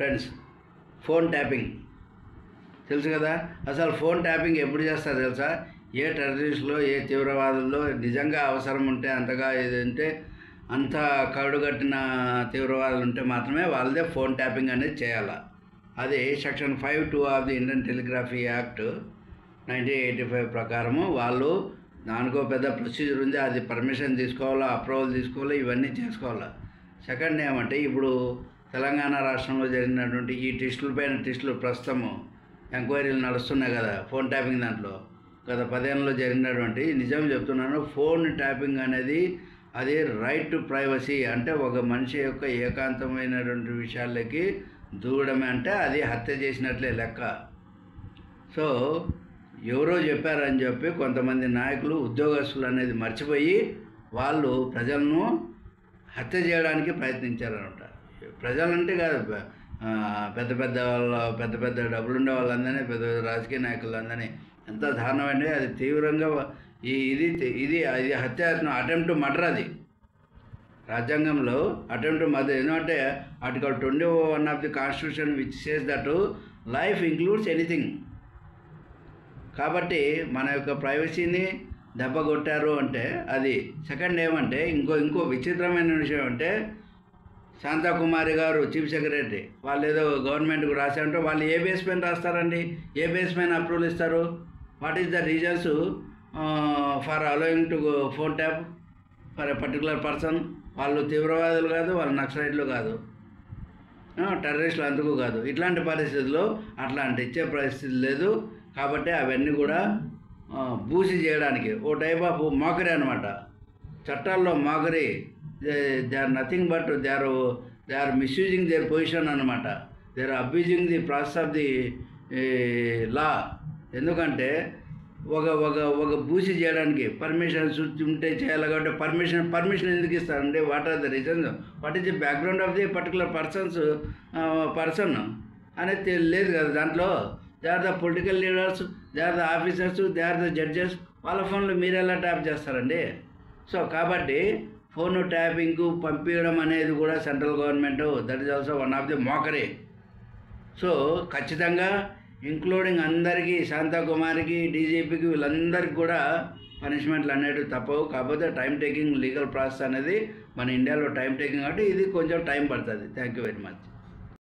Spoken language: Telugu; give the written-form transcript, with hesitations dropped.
ఫ్రెండ్స్, ఫోన్ ట్యాపింగ్ తెలుసు కదా. అసలు ఫోన్ ట్యాపింగ్ ఎప్పుడు చేస్తారు తెలుసా? ఏ టెర్రరిస్టులో, ఏ తీవ్రవాదుల్లో నిజంగా అవసరం ఉంటే, అంతగా ఏదంటే అంత కరుడుగట్టిన తీవ్రవాదులు ఉంటే మాత్రమే వాళ్ళదే ఫోన్ ట్యాపింగ్ అనేది చేయాలి. అది section 5(2) of the Indian telegraphy act 1985 ప్రకారము వాళ్ళు దానికో పెద్ద ప్రొసీజర్ ఉంది. అది పర్మిషన్ తీసుకోవాలా, అప్రూవల్ తీసుకోవాలి, ఇవన్నీ చేసుకోవాలా. సెకండ్ ఏమంటే, ఇప్పుడు తెలంగాణ రాష్ట్రంలో జరిగినటువంటి ఈ టెస్టులు ప్రస్తుతము ఎంక్వైరీలు నడుస్తున్నాయి కదా ఫోన్ ట్యాపింగ్ దాంట్లో. గత 10 ఏళ్ళలో జరిగినటువంటి నిజం చెప్తున్నాను. ఫోన్ ట్యాపింగ్ అనేది అది రైట్ టు ప్రైవసీ, అంటే ఒక మనిషి యొక్క ఏకాంతమైనటువంటి విషయాలకి దూరడమే, అంటే అది హత్య చేసినట్లే లెక్క. సో ఎవరో చెప్పారని చెప్పి కొంతమంది నాయకులు, ఉద్యోగస్తులు అనేది మర్చిపోయి వాళ్ళు ప్రజలను హత్య చేయడానికి ప్రయత్నించారనమాట. ప్రజలంటే కాదు, పెద్ద పెద్ద డబ్బులుండే వాళ్ళందరినీ, పెద్ద రాజకీయ నాయకులందరినీ ఎంత దారుణమంటే అది తీవ్రంగా ఇది హత్య, అటెంప్ట్ టు మర్డర్. అది రాజ్యాంగంలో అటెంప్ట్ టు మర్డర్. ఎందుకంటే article 21 of the constitution which says that life includes anything. కాబట్టి మన యొక్క ప్రైవసీని దెబ్బ కొట్టారు అంటే అది. సెకండ్ ఏమంటే, ఇంకో విచిత్రమైన విషయం అంటే, శాంతాకుమారి గారు చీఫ్ సెక్రటరీ వాళ్ళు ఏదో గవర్నమెంట్కి రాశారంటే వాళ్ళు ఏ బేస్ పైన రాస్తారండి? ఏ బేస్ పైన అప్రూవల్ ఇస్తారు? What is the reasons for allowing to phone tap for a particular person? వాళ్ళు తీవ్రవాదులు కాదు, వాళ్ళు నక్సలైట్లు కాదు, టెర్రరిస్టులు అందుకు కాదు. ఇట్లాంటి పరిస్థితుల్లో అట్లాంటి ఇచ్చే పరిస్థితి లేదు. కాబట్టి అవన్నీ కూడా బూసి చేయడానికి ఓ టైప్ ఆఫ్ మోకరీ అనమాట. చట్టాల్లో mockery. They are nothing but they are misusing their position అనమాట. They are abusing the process of the law. ఎందుకంటే ఒక బూసి చేయడానికి పర్మిషన్స్ ఉంటే చేయాలి. కాబట్టి పర్మిషన్ ఎందుకు ఇస్తారండి? What are the reasons? What is the background of the particular person అనేది లేదు కదా దాంట్లో. They are the political leaders, they are the officers, they are the judges. వాళ్ళ ఫోన్లు మీరు ఎలా ట్యాప్ చేస్తారండి? సో కాబట్టి ఫోన్ ట్యాపింగ్కు పంపించడం అనేది కూడా central government, that is also one of the mockery. So ఖచ్చితంగా ఇంక్లూడింగ్ అందరికీ, శాంతాకుమారికి, డీజీపీకి, వీళ్ళందరికీ కూడా పనిష్మెంట్లు అనేవి తప్పవు. కాకపోతే టైం టేకింగ్ లీగల్ ప్రాసెస్ అనేది మన ఇండియాలో టైం టేకింగ్, కాబట్టి ఇది కొంచెం టైం పడుతుంది. Thank you very much.